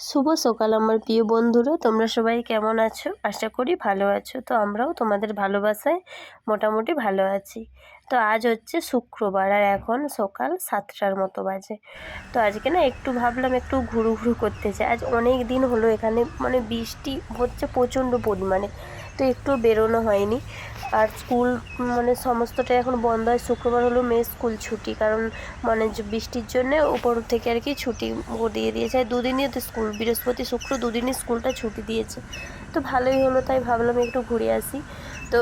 শুভ সকাল আমার প্রিয় বন্ধুরা, তোমরা সবাই কেমন আছো? আশা করি ভালো আছো। তো আমরাও তোমাদের ভালোবাসায় মোটামুটি ভালো আছি। তো আজ হচ্ছে শুক্রবার আর এখন সকাল 7টার মতো বাজে। তো আজকে না একটু ভাবলাম একটু ঘুরু করতে যাই। আজ অনেক দিন হলো এখানে মানে বৃষ্টি হচ্ছে প্রচণ্ড পরিমাণে, তো একটু বেরোনো হয়নি। আর স্কুল মানে সমস্তটাই এখন বন্ধ। হয় শুক্রবার হলো মেয়ের স্কুল ছুটি, কারণ মানে বৃষ্টির জন্যে উপর থেকে আর কি ছুটি দিয়ে দিয়েছে। আর দুদিনই তো স্কুল, বৃহস্পতি শুক্র দুদিনই স্কুলটা ছুটি দিয়েছে। তো ভালোই হলো, তাই ভাবলাম একটু ঘুরে আসি। তো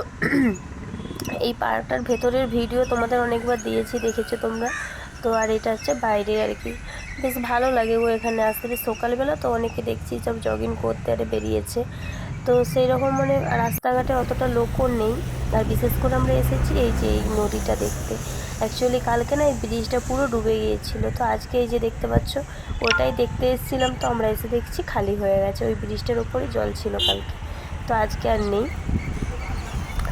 এই পার্কটার ভেতরের ভিডিও তোমাদের অনেকবার দিয়েছি, দেখেছো তোমরা। তো আর এটা হচ্ছে বাইরে আর কি, বেশ ভালো লাগে ও এখানে আসতে। বেশ সকালবেলা তো অনেকে দেখছি সব জগিং করতে আরে বেরিয়েছে। তো সেই রকম মানে রাস্তাঘাটে অতটা লোকও নেই। আর বিশেষ করে আমরা এসেছি এই যে এই নদীটা দেখতে। অ্যাকচুয়ালি কালকে না এই ব্রিজটা পুরো ডুবে গিয়েছিলো, তো আজকে এই যে দেখতে পাচ্ছ ওটাই দেখতে এসেছিলাম। তো আমরা এসে দেখছি খালি হয়ে গেছে, ওই ব্রিজটার ওপরে জল ছিল কালকে, তো আজকে আর নেই,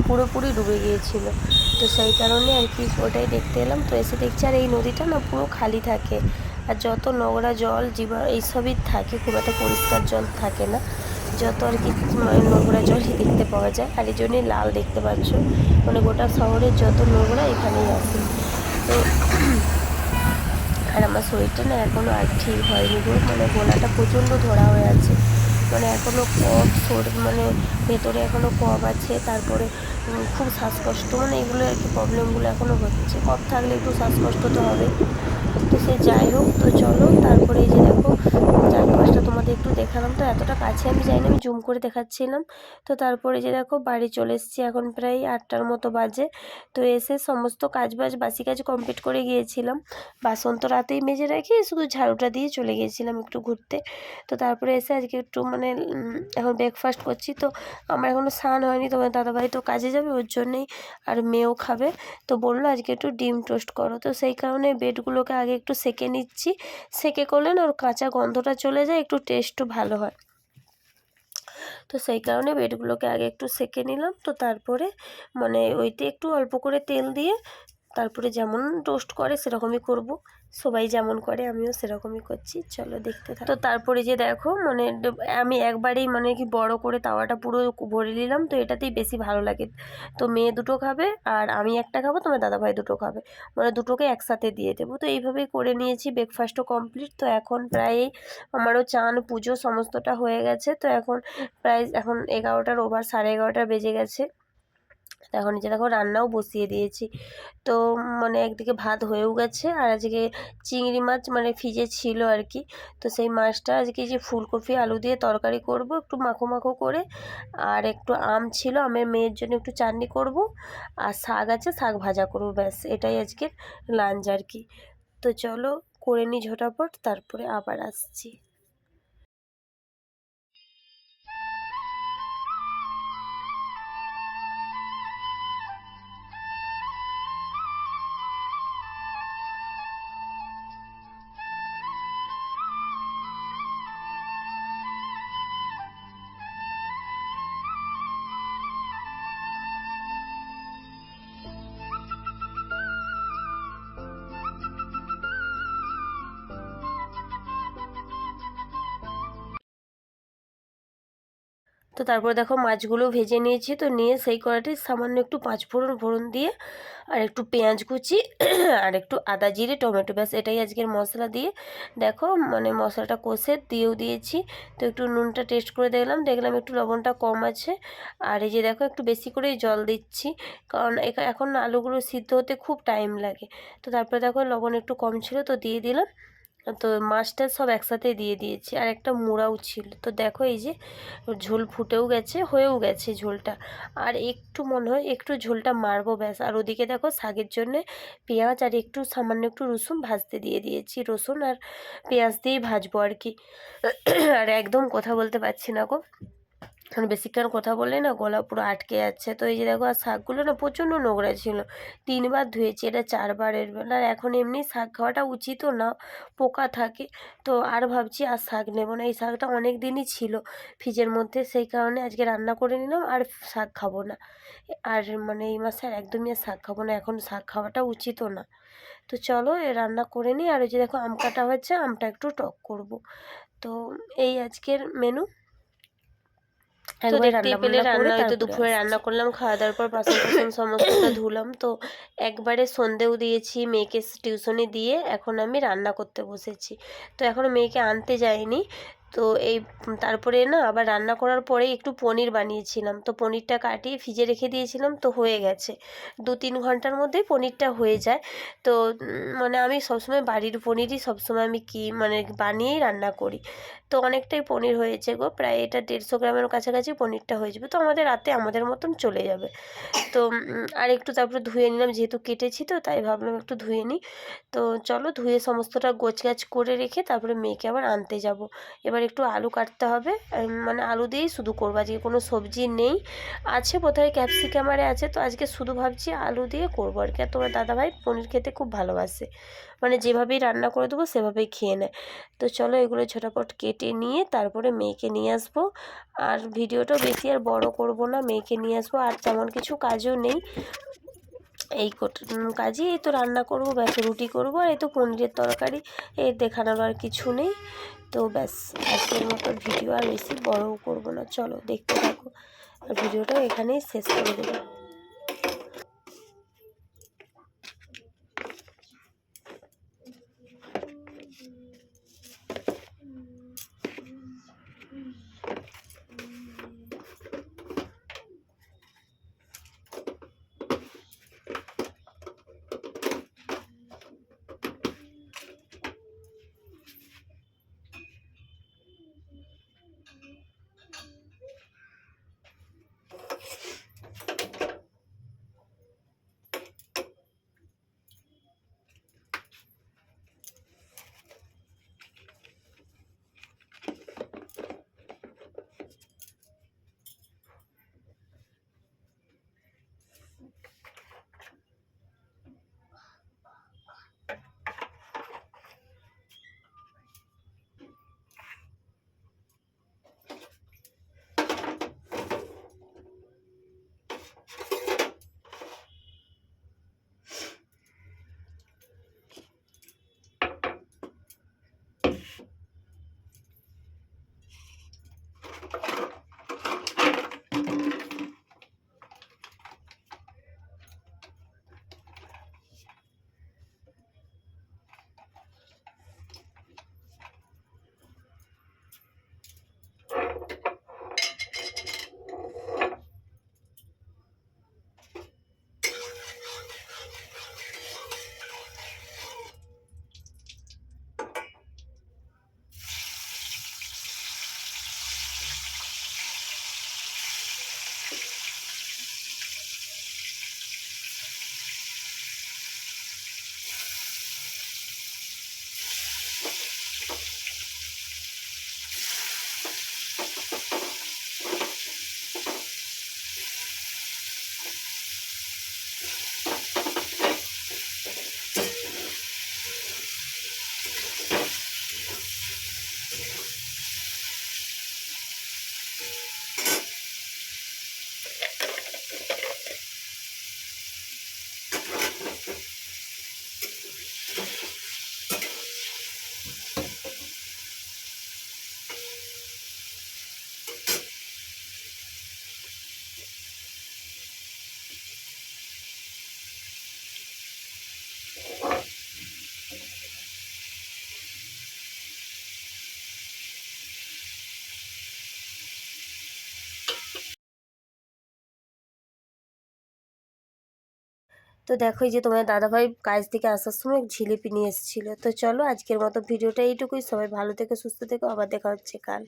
পুরোপুরি ডুবে গিয়েছিল। তো সেই কারণে আর কি ওটাই দেখতে এলাম। তো এসে দেখছি আর এই নদীটা না পুরো খালি থাকে, আর যত নোংরা জল এইসবই থাকে, খুব একটা পরিষ্কার জল থাকে না, যত আর কি নোংরা জলই দেখতে পাওয়া যায়। আর এই জন্যই লাল দেখতে পাচ্ছ, মানে গোটা শহরের যত নোংরা এখানেই আসে। তো আর আমার শরীরটা না এখনও আর ঠিক হয়নি গো, মানে গলাটা প্রচণ্ড ধরা হয়ে আছে, মানে এখনও কফ মানে ভেতরে এখনও কফ আছে। তারপরে খুব শ্বাসকষ্ট, মানে এগুলো আর কি প্রবলেমগুলো এখনও হচ্ছে। কফ থাকলে একটু শ্বাসকষ্ট তো হবে। তো সে যাই হোক, তো চলো তারপরে এই যে দেখো চারপাশটা তোমাদের একটু দেখালাম। তো এতটা কাছে আমি যাইনি, আমি জুম করে দেখাচ্ছিলাম। তো তারপরে যে দেখো বাড়ি চলে এসেছি, এখন প্রায় 8টার মতো বাজে। তো এসে সমস্ত কাজবাজ বাসি কাজ কমপ্লিট করে গিয়েছিলাম। বাসন তো রাতেই মেজে রাখি, শুধু ঝাড়ুটা দিয়ে চলে গিয়েছিলাম একটু ঘুরতে। তো তারপরে এসে আজকে একটু মানে এখন ব্রেকফাস্ট করছি। তো আমার এখনও স্নান হয়নি, তোমার দাদাভাই তো কাজে যাবে, ওর জন্যেই আর মেয়েও খাবে। তো বললো আজকে একটু ডিম টোস্ট করো, তো সেই কারণে ব্রেডগুলোকে আগে একটু সেঁকে নিচ্ছি। সেঁকে করলে না ওর কাঁচা গন্ধটা চলে যায়, একটু টেস্টও ভালো হয়। তো সেই কারণে ব্রেডগুলোকে আগে একটু সেঁকে নিলাম। তো তারপরে মানে ওইতে একটু অল্প করে তেল দিয়ে তারপরে যেমন টোস্ট করে সেরকমই করব, সবাই যেমন করে আমিও সেরকমই করছি। চলো দেখতে থাকো। তো তারপরে যে দেখো মানে আমি একবারেই মানে কি বড় করে তাওয়াটা পুরো ভরে নিলাম, তো এটাতেই বেশি ভালো লাগে। তো মেয়ে দুটো খাবে আর আমি একটা খাবো, তোমার দাদাভাই দুটো খাবে, মানে দুটোকে একসাথে দিয়ে দেবো। তো এইভাবেই করে নিয়েছি, ব্রেকফাস্টও কমপ্লিট। তো এখন প্রায় আমারও চান পুজো সমস্তটা হয়ে গেছে। তো এখন প্রায় এখন 11টার ওভার, 11:30 বেজে গেছে। এখন যে দেখো রান্নাও বসিয়ে দিয়েছি। তো মানে একদিকে ভাত হয়েও গেছে, আর আজকে চিংড়ি মাছ মানে ফ্রিজে ছিল আর কি। তো সেই মাছটা আজকে যে ফুলকপি আলু দিয়ে তরকারি করব একটু মাখো মাখো করে। আর একটু আম ছিল, আমের মেয়ের জন্য একটু চাটনি করব। আর শাক আছে, শাক ভাজা করব, ব্যাস এটাই আজকের লাঞ্চ আর কি। তো চলো করে নিই ঝটাপট, তারপরে আবার আসছি। তো তারপরে দেখো মাছগুলো ভেজে নিয়েছি। তো নিয়ে সেই কড়াইতে সামান্য একটু পাঁচফোড়ন দিয়ে আর একটু পেঁয়াজ কুচি আর একটু আদা জিরে টমেটো, ব্যাস এটাই আজকের মশলা দিয়ে দেখো মানে মশলাটা কষে দিয়েও দিয়েছি। তো একটু নুনটা টেস্ট করে দেখলাম একটু লবণটা কম আছে। আর এই যে দেখো একটু বেশি করেই জল দিচ্ছি, কারণ এখন আলুগুলো সিদ্ধ হতে খুব টাইম লাগে। তো তারপরে দেখো লবণ একটু কম ছিল, তো দিয়ে দিলাম। তো মাছটা সব একসাথে দিয়ে দিয়েছি, আর একটা মুড়াও ছিল। তো দেখো এই যে ঝোল ফুটেও গেছে, হয়েও গেছে ঝোলটা। আর একটু মনে হয় একটু ঝোলটা মারবো, ব্যাস। আর ওদিকে দেখো শাকের জন্যে পেঁয়াজ আর একটু সামান্য একটু রসুন ভাজতে দিয়ে দিয়েছি, রসুন আর পেঁয়াজ দিয়েই ভাজবো আর কি। আর একদম কথা বলতে পারছি না গো, কারণ বেশিক্ষণ কথা বললে না গলা পুরো আটকে যাচ্ছে। তো এই যে দেখো আর শাকগুলো না প্রচণ্ড নোংরা ছিল, 3বার ধুয়েছি, এটা 4বারের বেলা। আর এখন এমনি শাক খাওয়াটা উচিতও না, পোকা থাকে। তো আর ভাবছি আর শাক নেবো না, এই শাকটা অনেক দিনই ছিল ফ্রিজের মধ্যে, সেই কারণে আজকে রান্না করে নিলাম। আর শাক খাবো না, আর মানে এই মাসে আর একদমই আর শাক খাবো না, এখন শাক খাওয়াটা উচিতও না। তো চলো রান্না করে নিই। আর ওই যে দেখো আম কাটা হচ্ছে, আমটা একটু টক করব। তো এই আজকের মেনু। তো দেখতেই পেলে রান্না হয়তো দুপুরে রান্না করলাম, খাওয়া দাওয়ার পর বাসন টাসন সমস্তটা ধুলাম। তো একবারে সন্ধেও দিয়েছি, মেয়েকে টিউশনে দিয়ে এখন আমি রান্না করতে বসেছি। তো এখনও মেয়েকে আনতে যাইনি। তো এই তারপরে না আবার রান্না করার পরে একটু পনির বানিয়েছিলাম। তো পনিরটা কাটিয়ে ফ্রিজে রেখে দিয়েছিলাম, তো হয়ে গেছে 2-3 ঘন্টার মধ্যেই পনিরটা হয়ে যায়। তো মানে আমি সবসময় বাড়ির পনিরই সবসময় আমি মানে বানিয়েই রান্না করি। তো অনেকটাই পনির হয়েছে গো, প্রায় এটা 150 গ্রামের কাছাকাছি পনিরটা হয়ে যাবে। তো আমাদের রাতে আমাদের মতন চলে যাবে। তো আর একটু তারপরে ধুয়ে নিলাম, যেহেতু কেটেছি তো তাই ভাবলাম একটু ধুয়ে নিই। তো চলো ধুয়ে সমস্তটা গোছগাছ করে রেখে তারপরে মেয়েকে আবার আনতে যাব। এবার একটু আলু কাটতে হবে, মানে আলু দিয়েই শুধু করবো, আজকে কোনো সবজি নেই। আছে বোধহয় ক্যাপসিকাম আছে, তো আজকে শুধু ভাবছি আলু দিয়ে করবো আর কি। আর তোমার দাদাভাই পনির খেতে খুব ভালোবাসে, মানে যেভাবেই রান্না করে দেবো সেভাবেই খেয়ে নেয়। তো চলো এগুলো ঝটাপট কেটে নিয়ে তারপরে মেয়েকে নিয়ে আসবো। আর ভিডিওটা বেশি আর বড় করব না, মেয়েকে নিয়ে আসবো। আর তেমন কিছু কাজও নেই, এই কাজই, এই তো রান্না করব, ব্যাস রুটি করব, আর এই তো পনিরের তরকারি, এর দেখানোর আর কিছু নেই। তো ব্যাস আজকের মতো ভিডিও আর বেশি বড়ও করব না, চলো দেখতে থাকো। আর ভিডিওটা এখানেই শেষ করে দেবো। তো দেখো এই যে তোমার দাদাভাই কাজ থেকে আসার সময় জিলিপি নিয়ে এসেছিলো। তো চলো আজকের মতো ভিডিওটা এইটুকুই, সবাই ভালো থেকো, সুস্থ থেকো, আবার দেখা হচ্ছে কাল।